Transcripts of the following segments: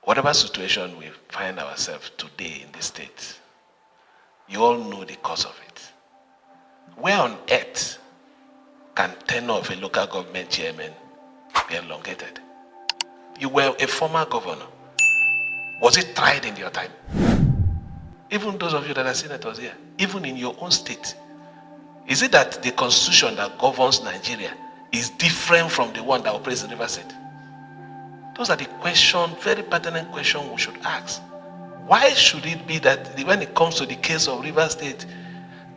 Whatever situation we find ourselves today in the state, you all know the cause of it. Where on earth can tenure of a local government chairman be elongated? You were a former governor. Was it tried in your time? Even those of you that are senators here, even in your own state, is it that the constitution that governs Nigeria is different from the one that operates in River State? Those are the questions, very pertinent questions we should ask. Why should it be that when it comes to the case of River State,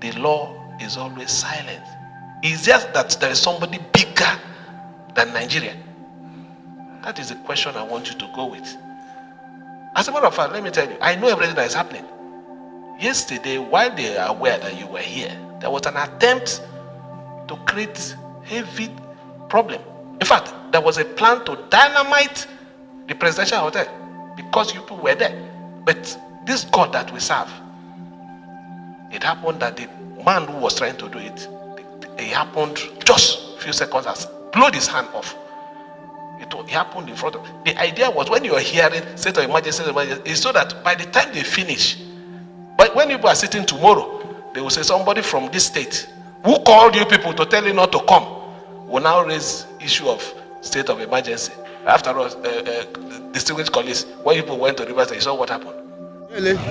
the law is always silent? It's just that there is somebody bigger than Nigeria. That is the question I want you to go with. As a matter of fact, let me tell you, I know everything that is happening. Yesterday, while they are aware that you were here, there was an attempt to create heavy problem. In fact, there was a plan to dynamite the presidential hotel because you people were there. But this God that we serve, it happened that the man who was trying to do it, it happened just a few seconds as blew his hand off. It happened in front of. The idea was when you are hearing state of emergency, is so that by the time they finish, but when people are sitting tomorrow, they will say somebody from this state who called you people to tell you not to come will now raise issue of state of emergency. After all, distinguished colleagues, when people went to Rivers, they saw what happened. President,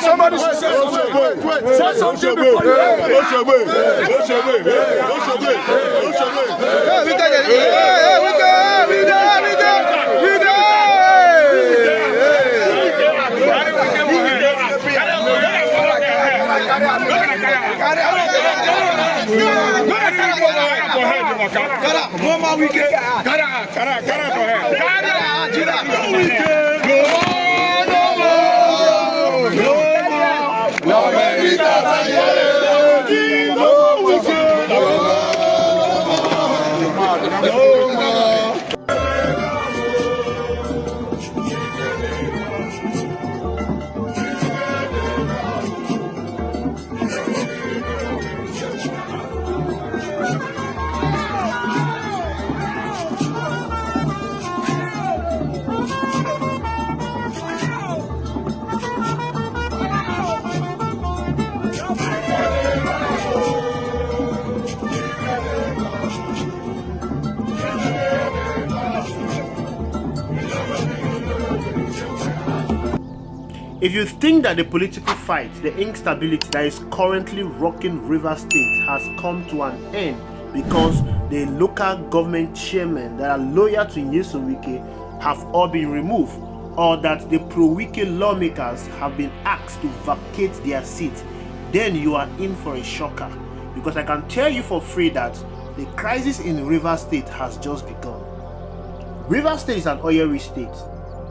somebody say something before If you think that the political fight, the instability that is currently rocking River State has come to an end because the local government chairmen that are loyal to Nyesom Wike have all been removed, or that the pro-Wike lawmakers have been asked to vacate their seats, then you are in for a shocker. Because I can tell you for free that the crisis in River State has just begun. River State is an oil-rich state,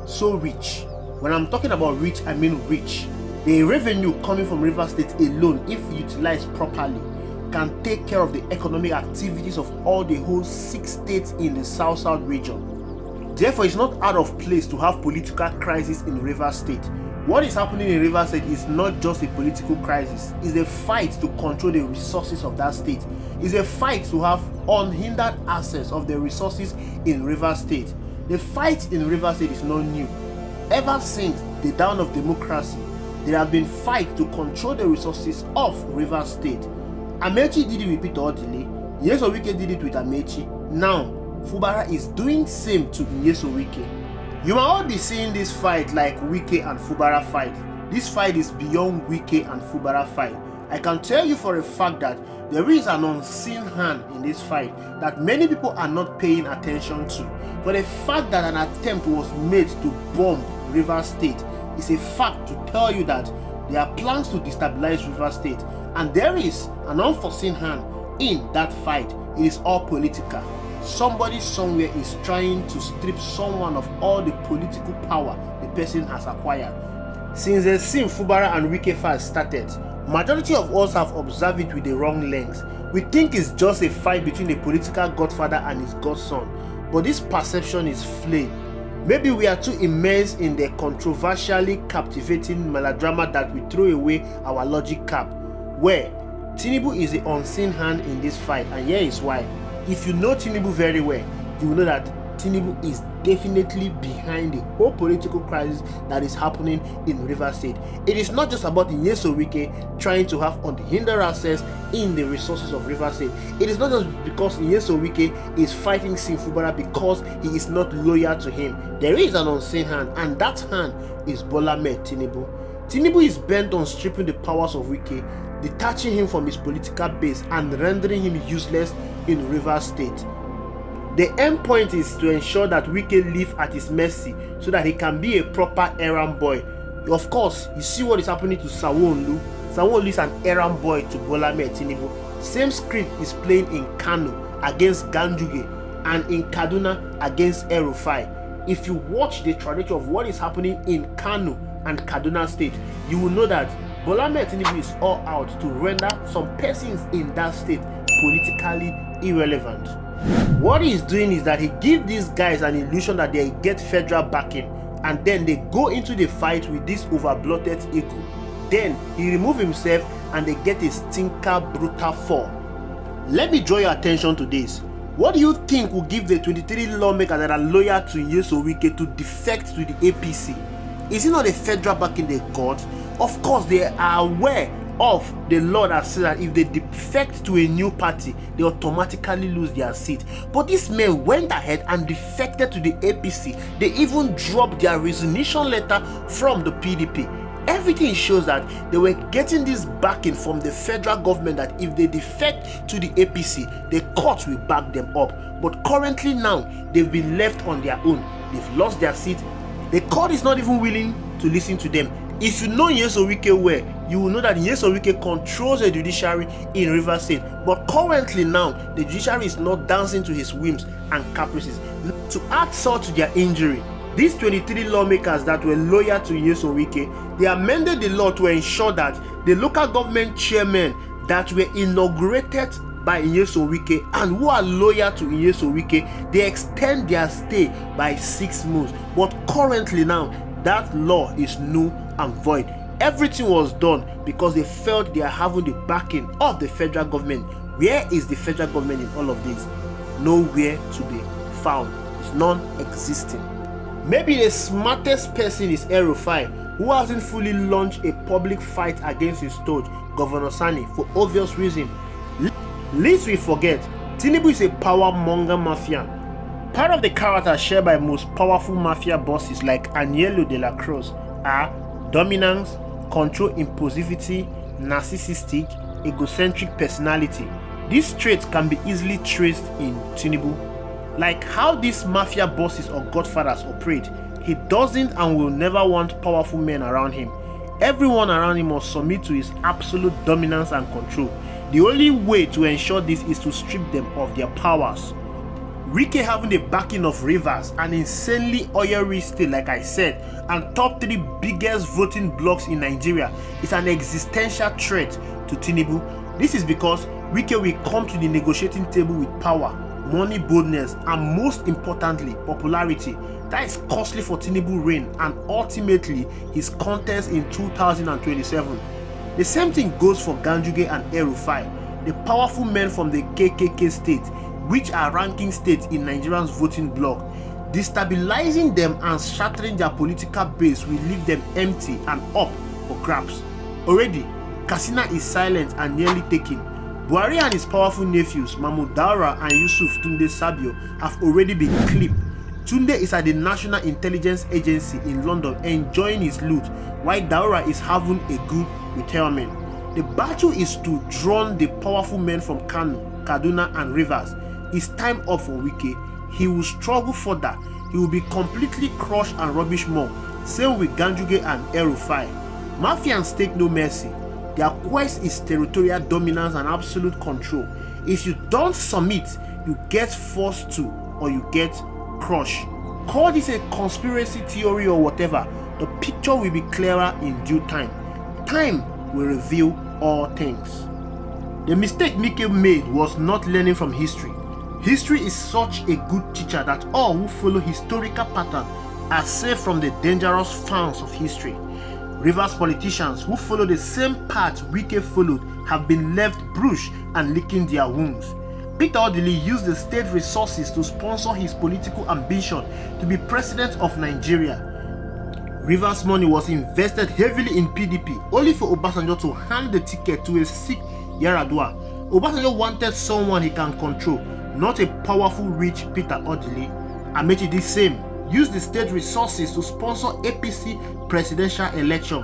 so rich. When I'm talking about rich, I mean rich. The revenue coming from River State alone, if utilized properly, can take care of the economic activities of all the whole 6 states in the South-South region. Therefore, it's not out of place to have political crisis in River State. What is happening in River State is not just a political crisis. It's a fight to control the resources of that state. It's a fight to have unhindered access of the resources in River State. The fight in River State is not new. Ever since the dawn of democracy, there have been fights to control the resources of River State. Amechi did it with Peter Odili. Nyesom Wike did it with Amechi. Now, Fubara is doing same to Nyesom Wike. You might all be seeing this fight like Wike and Fubara fight. This fight is beyond Wike and Fubara fight. I can tell you for a fact that there is an unseen hand in this fight that many people are not paying attention to. But the fact that an attempt was made to bomb River State is a fact to tell you that there are plans to destabilize River State, and there is an unforeseen hand in that fight. It is all political. Somebody somewhere is trying to strip someone of all the political power the person has acquired. Since the scene Fubara and Wike fight started, majority of us have observed it with the wrong lens. We think it's just a fight between a political godfather and his godson, but this perception is flawed. Maybe we are too immersed in the controversially captivating melodrama that we throw away our logic cap, where Tinubu is the unseen hand in this fight, and here is why. If you know Tinubu very well, you will know that Tinubu is definitely behind the whole political crisis that is happening in Rivers State. It is not just about Nyesom Wike trying to have unhindered access in the resources of Rivers State. It is not just because Nyesom Wike is fighting Sinfubara because he is not loyal to him. There is an unseen hand, and that hand is Bola Ahmed Tinubu. Tinubu is bent on stripping the powers of Wike, detaching him from his political base and rendering him useless in Rivers State. The end point is to ensure that Wike lives at his mercy so that he can be a proper errand boy. Of course, you see what is happening to Sanwo-Olu. Sanwo-Olu is an errand boy to Bola Ahmed Tinubu. Same script is playing in Kano against Ganduje and in Kaduna against El-Rufai. If you watch the trajectory of what is happening in Kano and Kaduna State, you will know that Bola Ahmed Tinubu is all out to render some persons in that state politically irrelevant. What he is doing is that he gives these guys an illusion that they get federal backing, and then they go into the fight with this over-bloated ego. Then he removes himself and they get a stinker brutal fall. Let me draw your attention to this. What do you think will give the 23 lawmakers that are loyal to Nyesom Wike to defect to the APC? Is it not a federal backing they got? Of course, they are aware of the law that says that if they defect to a new party, they automatically lose their seat. But these men went ahead and defected to the APC. They even dropped their resignation letter from the PDP. Everything shows that they were getting this backing from the federal government that if they defect to the APC, the court will back them up. But currently now, they've been left on their own. They've lost their seat. The court is not even willing to listen to them. If you know Nyesom Wike well, you will know that Nyesom Wike controls the judiciary in Rivers State. But currently now, the judiciary is not dancing to his whims and caprices. To add salt to their injury, these 23 lawmakers that were loyal to Nyesom Wike, they amended the law to ensure that the local government chairmen that were inaugurated by Nyesom Wike and who are loyal to Nyesom Wike, they extend their stay by 6 months. But currently now, that law is null and void. Everything was done because they felt they are having the backing of the federal government. Where is the federal government in all of this? Nowhere to be found. It's non-existent. Maybe the smartest person is El-Rufai, who hasn't fully launched a public fight against his stooge, Governor Sani, for obvious reasons. Lest we forget, Tinubu is a power monger mafia. Part of the character shared by most powerful mafia bosses like Aniello de la Cruz are dominance, control impulsivity, narcissistic, egocentric personality. These traits can be easily traced in Tinubu. Like how these mafia bosses or godfathers operate, he doesn't and will never want powerful men around him. Everyone around him must submit to his absolute dominance and control. The only way to ensure this is to strip them of their powers. Wike having the backing of Rivers, an insanely oil-rich state like I said, and top 3 biggest voting blocks in Nigeria is an existential threat to Tinubu. This is because Wike will come to the negotiating table with power, money, boldness, and most importantly, popularity. That is costly for Tinubu's reign and ultimately his contest in 2027. The same thing goes for Ganduje and El-Rufai, the powerful men from the KKK state, which are ranking states in Nigerians' voting bloc. Destabilizing them and shattering their political base will leave them empty and up for grabs. Already, Katsina is silent and nearly taken. Buhari and his powerful nephews, Mahmoud Daura and Yusuf Tunde Sabio, have already been clipped. Tunde is at the National Intelligence Agency in London enjoying his loot, while Daura is having a good retirement. The battle is to drown the powerful men from Kano, Kaduna and Rivers. It's time up for Wike. He will struggle further. He will be completely crushed and rubbish more. Same with Ganduje and El-Rufai. Mafians take no mercy. Their quest is territorial dominance and absolute control. If you don't submit, you get forced to or you get crushed. Call this a conspiracy theory or whatever. The picture will be clearer in due time. Time will reveal all things. The mistake Wike made was not learning from history. History is such a good teacher that all who follow historical patterns are safe from the dangerous fans of history. Rivers politicians who follow the same path Wike followed have been left bruised and licking their wounds. Peter Odili used the state resources to sponsor his political ambition to be president of Nigeria. Rivers' money was invested heavily in PDP, only for Obasanjo to hand the ticket to a sick Yar'Adua. Obasanjo wanted someone he can control, not a powerful, rich Peter Odili. Amechi did the same, used the state resources to sponsor APC presidential election.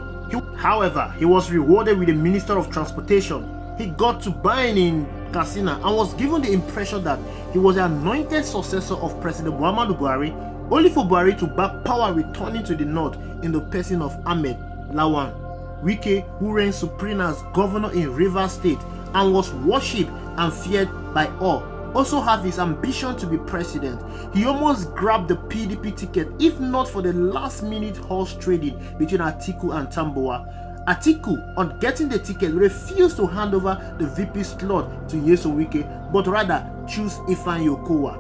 However, he was rewarded with the Minister of Transportation. He got to buying in Katsina and was given the impression that he was the anointed successor of President Muhammadu Buhari, only for Buhari to back power returning to the north in the person of Ahmed Lawan. Wike, who reigned supreme as governor in Rivers State and was worshipped and feared by all, also have his ambition to be president. He almost grabbed the PDP ticket if not for the last-minute horse trading between Atiku and Tambuwal. Atiku, on getting the ticket, refused to hand over the VP slot to Nyesom Wike, but rather chose Ifeanyi Okowa.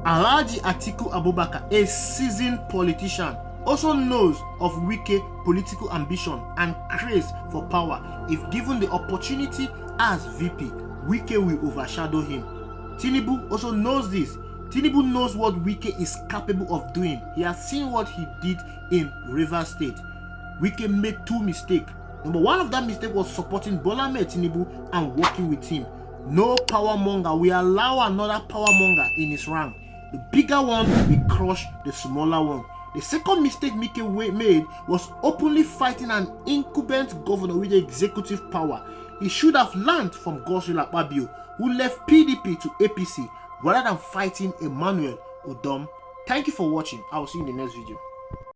Alhaji Atiku Abubakar, a seasoned politician, also knows of Wike's political ambition and craze for power. If given the opportunity as VP, Wike will overshadow him. Tinubu also knows this. Tinubu knows what Wike is capable of doing. He has seen what he did in Rivers State. Wike made two mistakes. Number one of that mistake was supporting Bola Ahmed Tinubu and working with him. No power monger will allow another power monger in his rank. The bigger one will crush the smaller one. The second mistake Wike made was openly fighting an incumbent governor with executive power. He should have learned from Godswill Akpabio, who left PDP to APC rather than fighting Emmanuel Odom. Thank you for watching. I will see you in the next video.